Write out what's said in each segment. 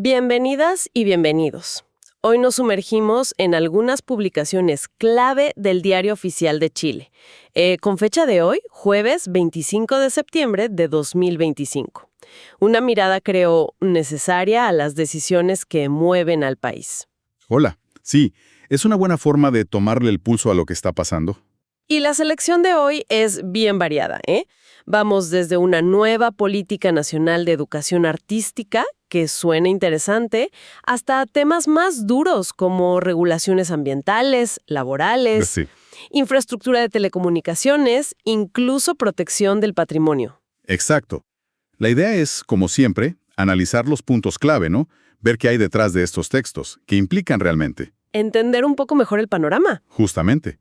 Bienvenidas y bienvenidos. Hoy nos sumergimos en algunas publicaciones clave del Diario Oficial de Chile, con fecha de hoy, jueves 25 de septiembre de 2025. Una mirada, creo, necesaria a las decisiones que mueven al país. Hola, sí, es una buena forma de tomarle el pulso a lo que está pasando. Y la selección de hoy es bien variada, ¿eh? Vamos desde una nueva política nacional de educación artística, que suena interesante, hasta temas más duros como regulaciones ambientales, laborales, Sí, infraestructura de telecomunicaciones, incluso protección del patrimonio. exacto. La idea es, como siempre, analizar los puntos clave, ¿no? Ver qué hay detrás de estos textos, qué implican realmente. Entender un poco mejor el panorama. Justamente.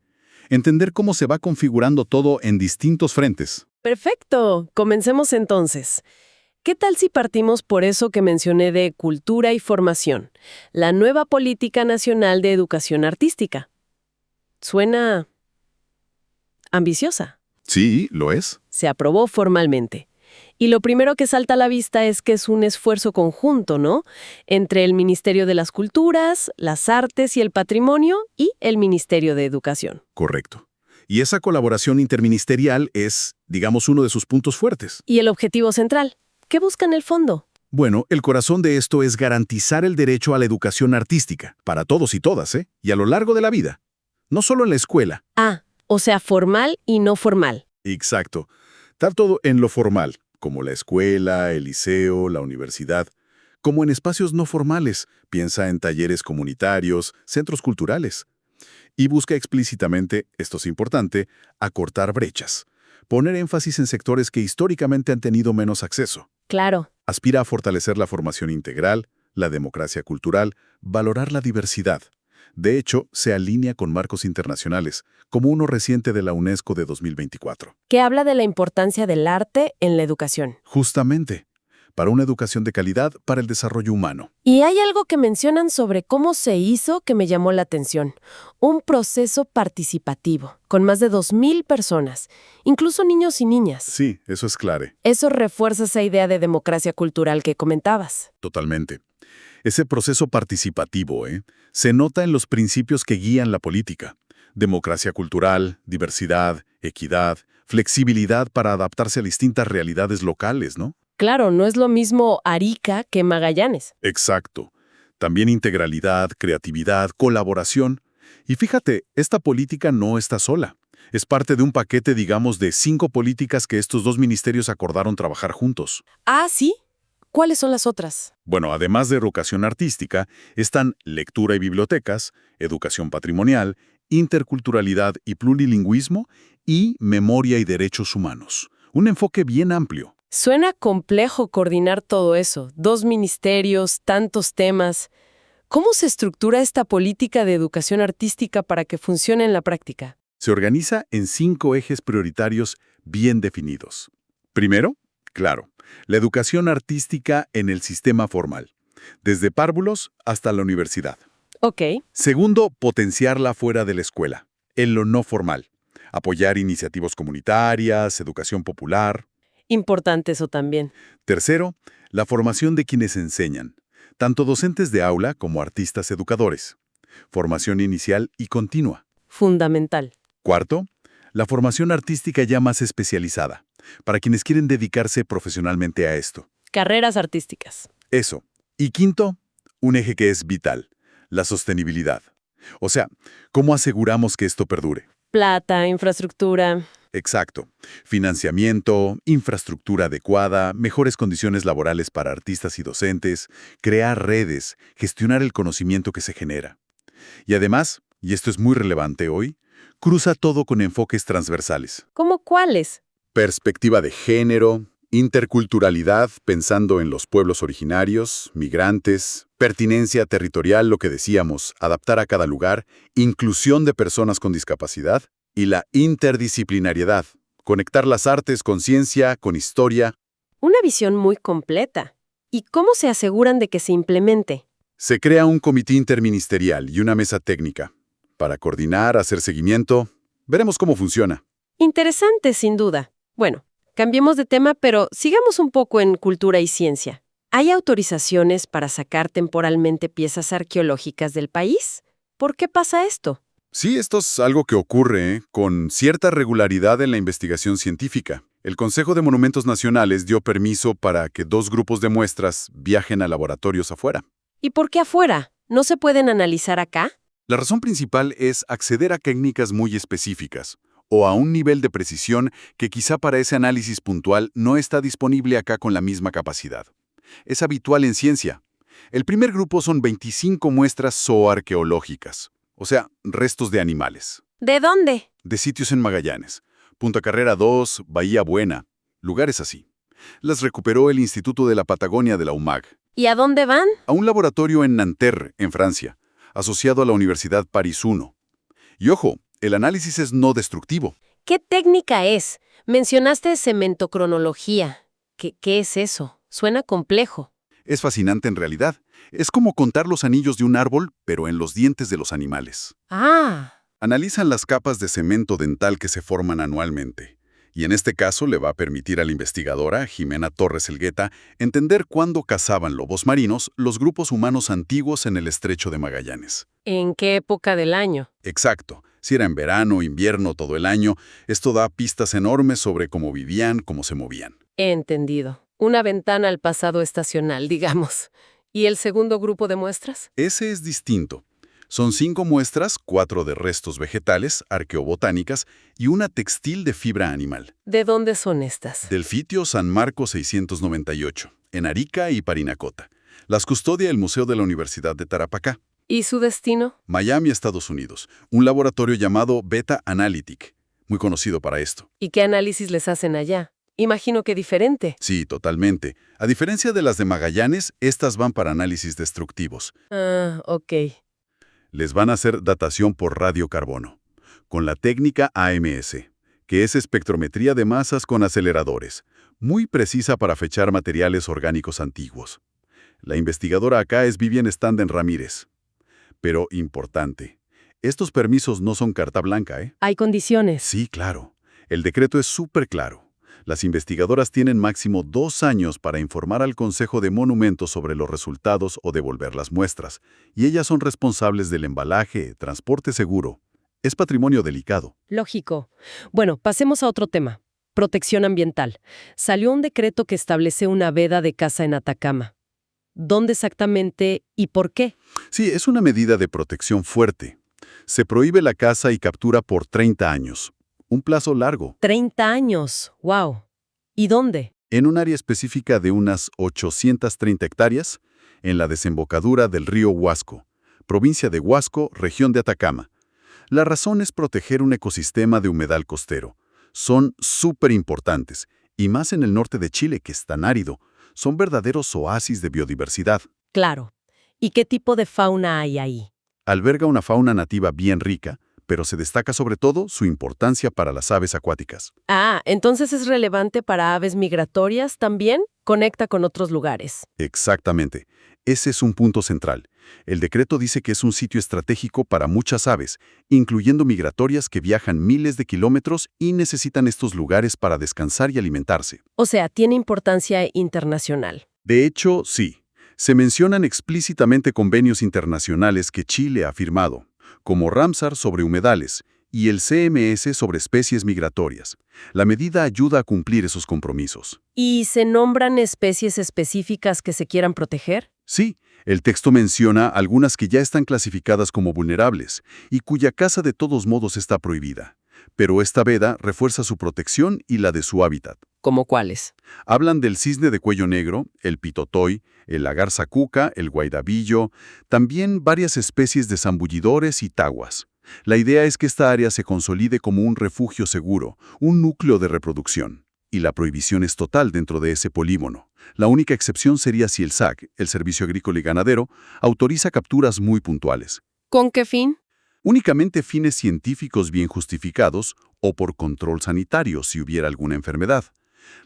Entender cómo se va configurando todo en distintos frentes. Perfecto. Comencemos entonces. ¿Qué tal si partimos por eso que mencioné de cultura y formación? La nueva Política Nacional de Educación Artística. Suena ambiciosa. Sí, lo es. Se aprobó formalmente. Y lo primero que salta a la vista es que es un esfuerzo conjunto, ¿no? Entre el Ministerio de las Culturas, las Artes y el Patrimonio y el Ministerio de Educación. Correcto. Y esa colaboración interministerial es, digamos, uno de sus puntos fuertes. ¿Y el objetivo central? ¿Qué busca en el fondo? Bueno, el corazón de esto es garantizar el derecho a la educación artística, para todos y todas, ¿eh? Y a lo largo de la vida. No solo en la escuela. Ah, o sea, formal y no formal. Exacto. Tanto en lo formal, como la escuela, el liceo, la universidad, como en espacios no formales, piensa en talleres comunitarios, centros culturales. Y busca explícitamente, esto es importante, acortar brechas, poner énfasis en sectores que históricamente han tenido menos acceso. Claro. Aspira a fortalecer la formación integral, la democracia cultural, valorar la diversidad. De hecho, se alinea con marcos internacionales, como uno reciente de la UNESCO de 2024. Que habla de la importancia del arte en la educación. Justamente, para una educación de calidad para el desarrollo humano. Y hay algo que mencionan sobre cómo se hizo que me llamó la atención. Un proceso participativo, con más de 2,000 personas, incluso niños y niñas. Sí, eso es clave, Eso refuerza esa idea de democracia cultural que comentabas. totalmente. Ese proceso participativo, se nota en los principios que guían la política. Democracia cultural, diversidad, equidad, flexibilidad para adaptarse a distintas realidades locales, ¿no? Claro, no es lo mismo Arica que Magallanes. Exacto. También integralidad, creatividad, colaboración. Y fíjate, esta política no está sola. Es parte de un paquete, digamos, de 5 políticas que estos dos ministerios acordaron trabajar juntos. Ah, ¿sí? ¿Cuáles son las otras? Bueno, además de educación artística, están lectura y bibliotecas, educación patrimonial, interculturalidad y plurilingüismo y memoria y derechos humanos. Un enfoque bien amplio. Suena complejo coordinar todo eso. 2 ministerios, tantos temas. ¿Cómo se estructura esta política de educación artística para que funcione en la práctica? Se organiza en 5 ejes prioritarios bien definidos. Primero, claro, la educación artística en el sistema formal, desde párvulos hasta la universidad. Ok. Segundo, potenciarla fuera de la escuela, en lo no formal. Apoyar iniciativas comunitarias, educación popular. Importante eso también. Tercero, la formación de quienes enseñan, tanto docentes de aula como artistas educadores. Formación inicial y continua. Fundamental. Cuarto, la formación artística ya más especializada, para quienes quieren dedicarse profesionalmente a esto. Carreras artísticas. Eso. Y quinto, un eje que es vital, la sostenibilidad. O sea, ¿cómo aseguramos que esto perdure? Plata, infraestructura. Exacto. Financiamiento, infraestructura adecuada, mejores condiciones laborales para artistas y docentes, crear redes, gestionar el conocimiento que se genera. Y además, y esto es muy relevante hoy, cruza todo con enfoques transversales. ¿Cómo cuáles? Perspectiva de género, interculturalidad, pensando en los pueblos originarios, migrantes, pertinencia territorial, lo que decíamos, adaptar a cada lugar, inclusión de personas con discapacidad, y la interdisciplinariedad, conectar las artes con ciencia, con historia. Una visión muy completa. ¿Y cómo se aseguran de que se implemente? Se crea un comité interministerial y una mesa técnica. Para coordinar, hacer seguimiento, veremos cómo funciona. Interesante, sin duda. Bueno, cambiemos de tema, pero sigamos un poco en cultura y ciencia. ¿Hay autorizaciones para sacar temporalmente piezas arqueológicas del país? ¿Por qué pasa esto? Sí, esto es algo que ocurre con cierta regularidad en la investigación científica. El Consejo de Monumentos Nacionales dio permiso para que 2 grupos de muestras viajen a laboratorios afuera. ¿Y por qué afuera? ¿No se pueden analizar acá? La razón principal es acceder a técnicas muy específicas o a un nivel de precisión que quizá para ese análisis puntual no está disponible acá con la misma capacidad. Es habitual en ciencia. El primer grupo son 25 muestras zooarqueológicas, o sea, restos de animales, ¿De dónde? de sitios en Magallanes, Punta Carrera 2, Bahía Buena, lugares así. Las recuperó el Instituto de la Patagonia de la UMAG, ¿Y a dónde van? a un laboratorio en Nanterre, en Francia, asociado a la Universidad París I. Y ojo, el análisis es no destructivo. ¿Qué técnica es? Mencionaste cementocronología. ¿Qué es eso? Suena complejo. Es fascinante en realidad. Es como contar los anillos de un árbol, pero en los dientes de los animales. Ah, Analizan las capas de cemento dental que se forman anualmente. Y en este caso le va a permitir a la investigadora, Jimena Torres Elgueta, entender cuándo cazaban lobos marinos los grupos humanos antiguos en el estrecho de Magallanes. ¿en qué época del año? Exacto. Si era en verano, invierno, todo el año, esto da pistas enormes sobre cómo vivían, cómo se movían. He entendido. Una ventana al pasado estacional, digamos. ¿Y el segundo grupo de muestras? Ese es distinto. Son 5 muestras, 4 de restos vegetales, arqueobotánicas y una textil de fibra animal. ¿De dónde son estas? Del Fitio San Marcos 698, en Arica y Parinacota. Las custodia el Museo de la Universidad de Tarapacá, ¿Y su destino? Miami, Estados Unidos. Un laboratorio llamado Beta Analytic, muy conocido para esto. ¿Y qué análisis les hacen allá? Imagino que diferente. Sí, totalmente. A diferencia de las de Magallanes, estas van para análisis destructivos. Ah, ok. Les van a hacer datación por radiocarbono, con la técnica AMS, que es espectrometría de masas con aceleradores, muy precisa para fechar materiales orgánicos antiguos. La investigadora acá es Vivian Standen Ramírez. Pero importante, estos permisos no son carta blanca, ¿eh? Hay condiciones. Sí, claro. El decreto es súper claro. Las investigadoras tienen máximo 2 años para informar al Consejo de Monumentos sobre los resultados o devolver las muestras, y ellas son responsables del embalaje, transporte seguro. Es patrimonio delicado. Lógico. Bueno, pasemos a otro tema. Protección ambiental. Salió un decreto que establece una veda de caza en Atacama. ¿Dónde exactamente y por qué? Sí, es una medida de protección fuerte. Se prohíbe la caza y captura por 30 años. Un plazo largo. 30 años. ¡Wow! ¿Y dónde? En un área específica de unas 830 hectáreas, en la desembocadura del río Huasco, provincia de Huasco, región de Atacama. La razón es proteger un ecosistema de humedal costero. Son súper importantes, y más en el norte de Chile, que es tan árido. Son verdaderos oasis de biodiversidad. Claro. ¿Y qué tipo de fauna hay ahí? Alberga una fauna nativa bien rica, pero se destaca sobre todo su importancia para las aves acuáticas. Ah, entonces es relevante para aves migratorias también. Conecta con otros lugares. Exactamente. Ese es un punto central. El decreto dice que es un sitio estratégico para muchas aves, incluyendo migratorias que viajan miles de kilómetros y necesitan estos lugares para descansar y alimentarse. O sea, tiene importancia internacional. De hecho, sí. Se mencionan explícitamente convenios internacionales que Chile ha firmado, como Ramsar sobre humedales y el CMS sobre especies migratorias. La medida ayuda a cumplir esos compromisos. ¿Y se nombran especies específicas que se quieran proteger? Sí, el texto menciona algunas que ya están clasificadas como vulnerables y cuya caza de todos modos está prohibida. Pero esta veda refuerza su protección y la de su hábitat. ¿Cómo cuáles? Hablan del cisne de cuello negro, el pitotoy, el lagarza cuca, el guaydabillo, también varias especies de zambullidores y taguas. La idea es que esta área se consolide como un refugio seguro, un núcleo de reproducción. Y la prohibición es total dentro de ese polígono. La única excepción sería si el SAC, el Servicio Agrícola y Ganadero, autoriza capturas muy puntuales. ¿Con qué fin? Únicamente fines científicos bien justificados o por control sanitario si hubiera alguna enfermedad.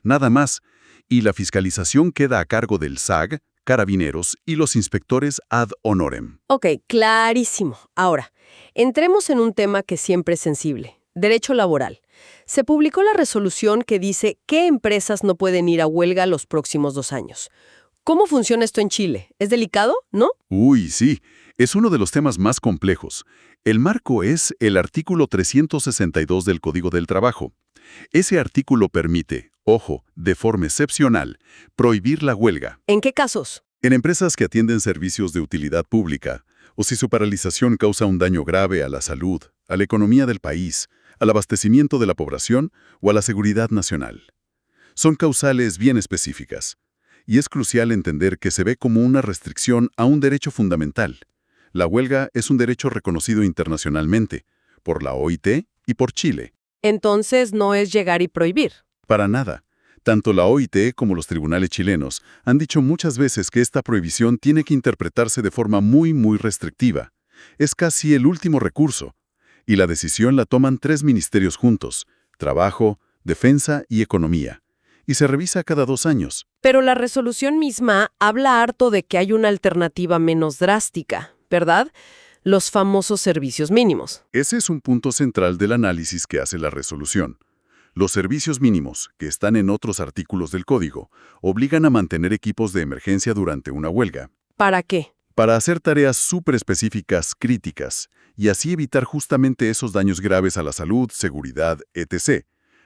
Nada más, y la fiscalización queda a cargo del SAG, Carabineros y los inspectores ad honorem. Ok, clarísimo. Ahora, entremos en un tema que siempre es sensible, derecho laboral. Se publicó la resolución que dice qué empresas no pueden ir a huelga los próximos 2 años. ¿Cómo funciona esto en Chile? ¿Es delicado, no? Uy, sí, es uno de los temas más complejos. El marco es el artículo 362 del Código del Trabajo. Ese artículo permite, ojo, de forma excepcional, prohibir la huelga. ¿En qué casos? En empresas que atienden servicios de utilidad pública, o si su paralización causa un daño grave a la salud, a la economía del país, al abastecimiento de la población o a la seguridad nacional. Son causales bien específicas, y es crucial entender que se ve como una restricción a un derecho fundamental. La huelga es un derecho reconocido internacionalmente, por la OIT y por Chile. Entonces no es llegar y prohibir. Para nada. Tanto la OIT como los tribunales chilenos han dicho muchas veces que esta prohibición tiene que interpretarse de forma muy restrictiva. Es casi el último recurso. Y la decisión la toman 3 ministerios juntos: Trabajo, Defensa y Economía. Y se revisa cada 2 años. Pero la resolución misma habla harto de que hay una alternativa menos drástica, ¿verdad? Los famosos servicios mínimos. Ese es un punto central del análisis que hace la resolución. Los servicios mínimos, que están en otros artículos del Código, obligan a mantener equipos de emergencia durante una huelga. ¿Para qué? Para hacer tareas súper específicas, críticas, y así evitar justamente esos daños graves a la salud, seguridad, etc.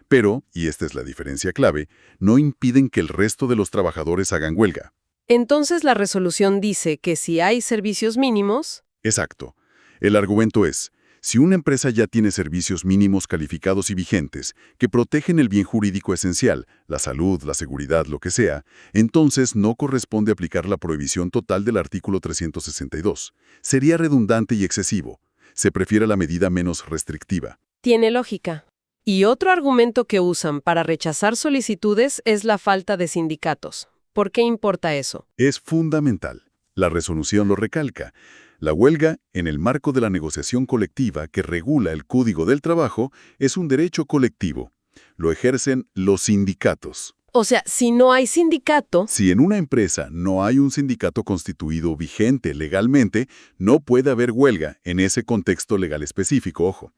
Pero, y esta es la diferencia clave, no impiden que el resto de los trabajadores hagan huelga. Entonces la resolución dice que si hay servicios mínimos... Exacto. El argumento es: si una empresa ya tiene servicios mínimos calificados y vigentes que protegen el bien jurídico esencial, la salud, la seguridad, lo que sea, entonces no corresponde aplicar la prohibición total del artículo 362. Sería redundante y excesivo. Se prefiere la medida menos restrictiva. Tiene lógica. Y otro argumento que usan para rechazar solicitudes es la falta de sindicatos. ¿Por qué importa eso? Es fundamental. La resolución lo recalca. La huelga, en el marco de la negociación colectiva que regula el Código del Trabajo, es un derecho colectivo. Lo ejercen los sindicatos. O sea, si no hay sindicato... Si en una empresa no hay un sindicato constituido vigente legalmente, no puede haber huelga en ese contexto legal específico, ojo.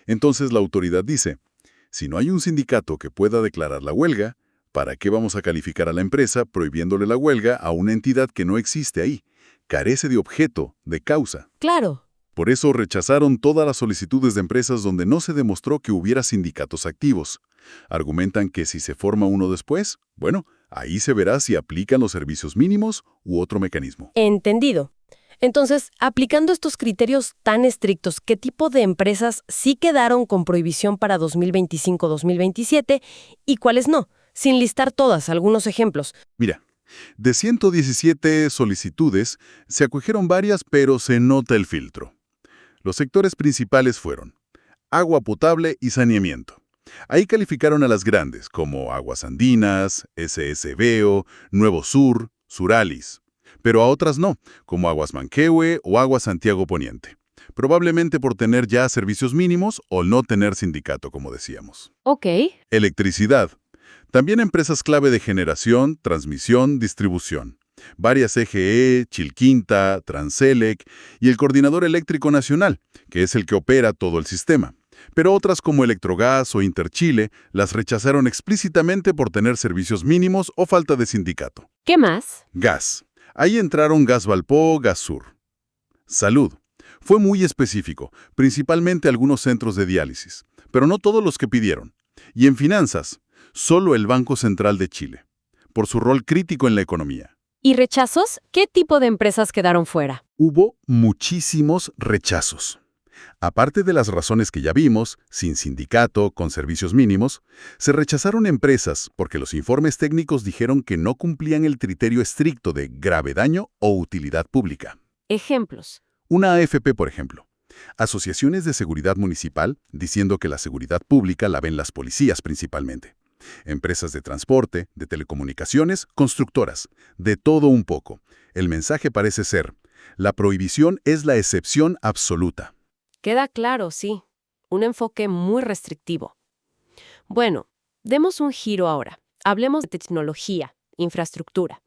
Entonces la autoridad dice: si no hay un sindicato que pueda declarar la huelga, ¿para qué vamos a calificar a la empresa prohibiéndole la huelga a una entidad que no existe ahí? Carece de objeto, de causa. Claro. Por eso rechazaron todas las solicitudes de empresas donde no se demostró que hubiera sindicatos activos. Argumentan que si se forma uno después, bueno, ahí se verá si aplican los servicios mínimos u otro mecanismo. Entendido. Entonces, aplicando estos criterios tan estrictos, ¿qué tipo de empresas sí quedaron con prohibición para 2025-2027 y cuáles no? Sin listar todas, algunos ejemplos. Mira, de 117 solicitudes, se acogieron varias, pero se nota el filtro. Los sectores principales fueron agua potable y saneamiento. Ahí calificaron a las grandes, como Aguas Andinas, SSBO, Nuevo Sur, Suralis. Pero a otras no, como Aguas Manquehue o Aguas Santiago Poniente. Probablemente por tener ya servicios mínimos o no tener sindicato, como decíamos. Ok. Electricidad. También empresas clave de generación, transmisión, distribución. Varias EGE, Chilquinta, Transelec y el Coordinador Eléctrico Nacional, que es el que opera todo el sistema. Pero otras como Electrogas o Interchile las rechazaron explícitamente por tener servicios mínimos o falta de sindicato. ¿Qué más? Gas. Ahí entraron Gas Valpó, Gas Sur. Salud. Fue muy específico, principalmente algunos centros de diálisis, pero no todos los que pidieron. Y en finanzas, solo el Banco Central de Chile, por su rol crítico en la economía. ¿Y rechazos? ¿Qué tipo de empresas quedaron fuera? Hubo muchísimos rechazos. Aparte de las razones que ya vimos, sin sindicato, con servicios mínimos, se rechazaron empresas porque los informes técnicos dijeron que no cumplían el criterio estricto de grave daño o utilidad pública. Ejemplos. Una AFP, por ejemplo. Asociaciones de seguridad municipal diciendo que la seguridad pública la ven las policías principalmente. Empresas de transporte, de telecomunicaciones, constructoras, de todo un poco. El mensaje parece ser: la prohibición es la excepción absoluta. Queda claro, sí. Un enfoque muy restrictivo. Bueno, demos un giro ahora. Hablemos de tecnología, infraestructura.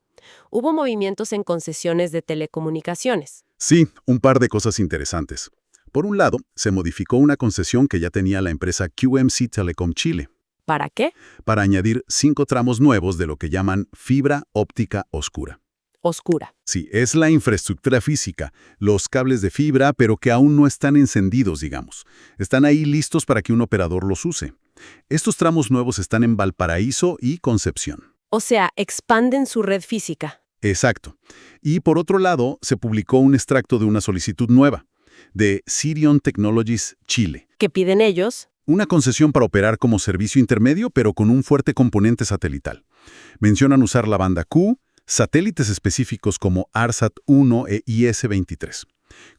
Hubo movimientos en concesiones de telecomunicaciones. Sí, un par de cosas interesantes. Por un lado, se modificó una concesión que ya tenía la empresa QMC Telecom Chile. ¿Para qué? Para añadir 5 tramos nuevos de lo que llaman fibra óptica oscura. oscura. Sí, es la infraestructura física, los cables de fibra, pero que aún no están encendidos, digamos. Están ahí listos para que un operador los use. Estos tramos nuevos están en Valparaíso y Concepción. O sea, expanden su red física. Exacto. Y por otro lado, se publicó un extracto de una solicitud nueva, de Sirion Technologies Chile. ¿Qué piden ellos? Una concesión para operar como servicio intermedio, pero con un fuerte componente satelital. Mencionan usar la banda Q, satélites específicos como ARSAT-1 e IS-23,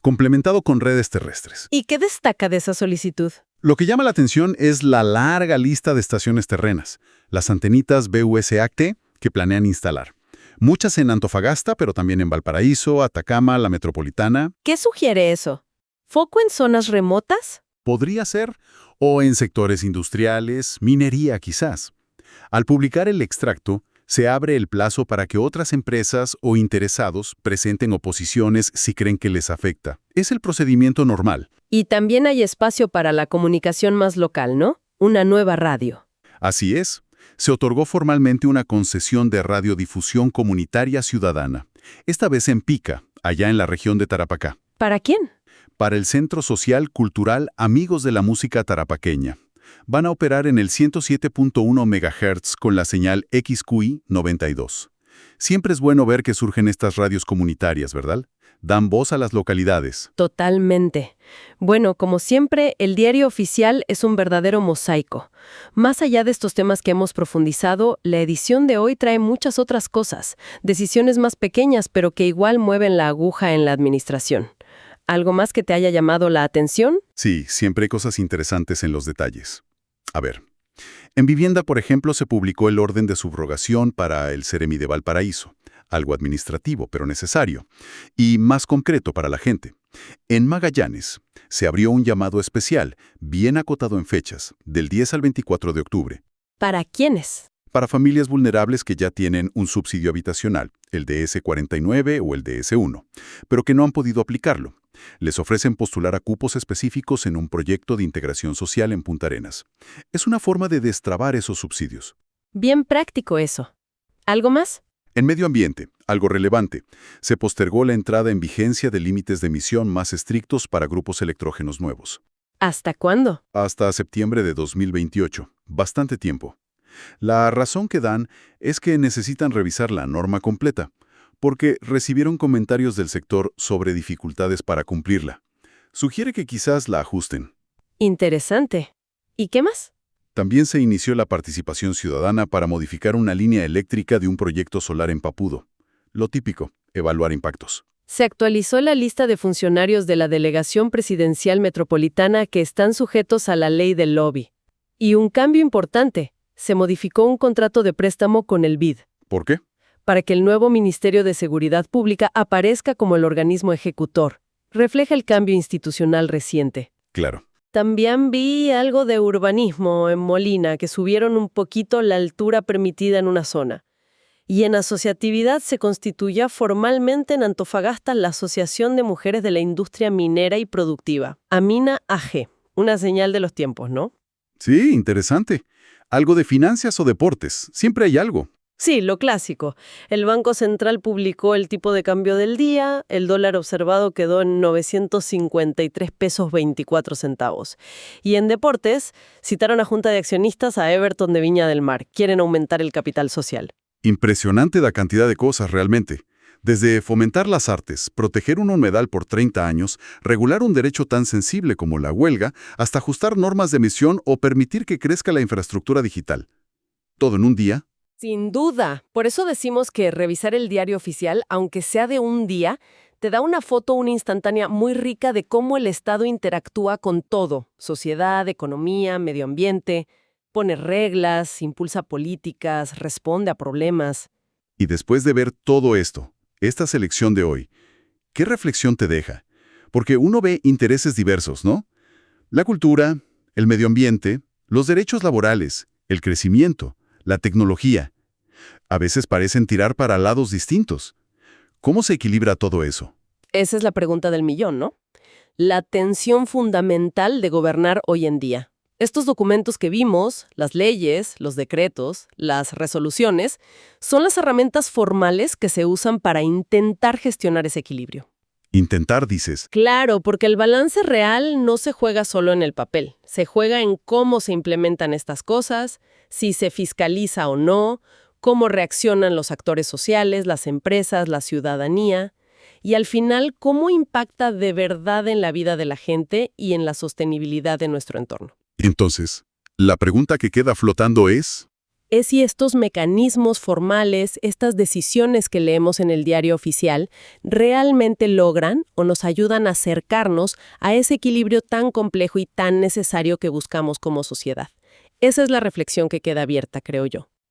complementado con redes terrestres. ¿Y qué destaca de esa solicitud? Lo que llama la atención es la larga lista de estaciones terrenas, las antenitas BUS-ACT que planean instalar. Muchas en Antofagasta, pero también en Valparaíso, Atacama, la Metropolitana. ¿Qué sugiere eso? ¿Foco en zonas remotas? Podría ser, o en sectores industriales, minería quizás. Al publicar el extracto, se abre el plazo para que otras empresas o interesados presenten oposiciones si creen que les afecta. Es el procedimiento normal. Y también hay espacio para la comunicación más local, ¿no? Una nueva radio. Así es. Se otorgó formalmente una concesión de radiodifusión comunitaria ciudadana, esta vez en Pica, allá en la región de Tarapacá. ¿Para quién? Para el Centro Social Cultural Amigos de la Música Tarapaqueña. Van a operar en el 107.1 MHz con la señal XQI 92. Siempre es bueno ver que surgen estas radios comunitarias, ¿verdad? Dan voz a las localidades. Totalmente. Bueno, como siempre, el diario oficial es un verdadero mosaico. Más allá de estos temas que hemos profundizado, la edición de hoy trae muchas otras cosas, decisiones más pequeñas, pero que igual mueven la aguja en la administración. ¿Algo más que te haya llamado la atención? Sí, siempre hay cosas interesantes en los detalles. A ver, en Vivienda, por ejemplo, se publicó el orden de subrogación para el Seremi de Valparaíso, algo administrativo, pero necesario, y más concreto para la gente. En Magallanes, se abrió un llamado especial, bien acotado en fechas, del 10 al 24 de octubre. ¿Para quiénes? Para familias vulnerables que ya tienen un subsidio habitacional, el DS49 o el DS1, pero que no han podido aplicarlo. Les ofrecen postular a cupos específicos en un proyecto de integración social en Punta Arenas. Es una forma de destrabar esos subsidios. Bien práctico eso. ¿Algo más? En medio ambiente, algo relevante, se postergó la entrada en vigencia de límites de emisión más estrictos para grupos electrógenos nuevos. ¿Hasta cuándo? Hasta septiembre de 2028, bastante tiempo. La razón que dan es que necesitan revisar la norma completa, porque recibieron comentarios del sector sobre dificultades para cumplirla. Sugiere que quizás la ajusten. Interesante. ¿Y qué más? También se inició la participación ciudadana para modificar una línea eléctrica de un proyecto solar en Papudo. Lo típico, evaluar impactos. Se actualizó la lista de funcionarios de la Delegación Presidencial Metropolitana que están sujetos a la ley del lobby. Y un cambio importante, se modificó un contrato de préstamo con el BID. ¿Por qué? Para que el nuevo Ministerio de Seguridad Pública aparezca como el organismo ejecutor. Refleja el cambio institucional reciente. Claro. También vi algo de urbanismo en Molina, que subieron un poquito la altura permitida en una zona. Y en asociatividad se constituyó formalmente en Antofagasta la Asociación de Mujeres de la Industria Minera y Productiva, Amina AG. Una señal de los tiempos, ¿no? Sí, interesante. Algo de finanzas o deportes. Siempre hay algo. Sí, lo clásico. El Banco Central publicó el tipo de cambio del día, el dólar observado quedó en 953 pesos 24 centavos. Y en deportes, citaron a Junta de Accionistas a Everton de Viña del Mar. Quieren aumentar el capital social. Impresionante la cantidad de cosas realmente. Desde fomentar las artes, proteger un humedal por 30 años, regular un derecho tan sensible como la huelga, hasta ajustar normas de emisión o permitir que crezca la infraestructura digital. Todo en un día. Sin duda. Por eso decimos que revisar el diario oficial, aunque sea de un día, te da una foto, una instantánea muy rica de cómo el Estado interactúa con todo. Sociedad, economía, medio ambiente. Pone reglas, impulsa políticas, responde a problemas. Y después de ver todo esto, esta selección de hoy, ¿qué reflexión te deja? Porque uno ve intereses diversos, ¿no? La cultura, el medio ambiente, los derechos laborales, el crecimiento, la tecnología. A veces parecen tirar para lados distintos. ¿Cómo se equilibra todo eso? Esa es la pregunta del millón, ¿no? La tensión fundamental de gobernar hoy en día. Estos documentos que vimos, las leyes, los decretos, las resoluciones, son las herramientas formales que se usan para intentar gestionar ese equilibrio. Intentar, dices. Claro, porque el balance real no se juega solo en el papel, se juega en cómo se implementan estas cosas, si se fiscaliza o no, cómo reaccionan los actores sociales, las empresas, la ciudadanía, y al final cómo impacta de verdad en la vida de la gente y en la sostenibilidad de nuestro entorno. Entonces, la pregunta que queda flotando es... Es si estos mecanismos formales, estas decisiones que leemos en el diario oficial, realmente logran o nos ayudan a acercarnos a ese equilibrio tan complejo y tan necesario que buscamos como sociedad. Esa es la reflexión que queda abierta, creo yo.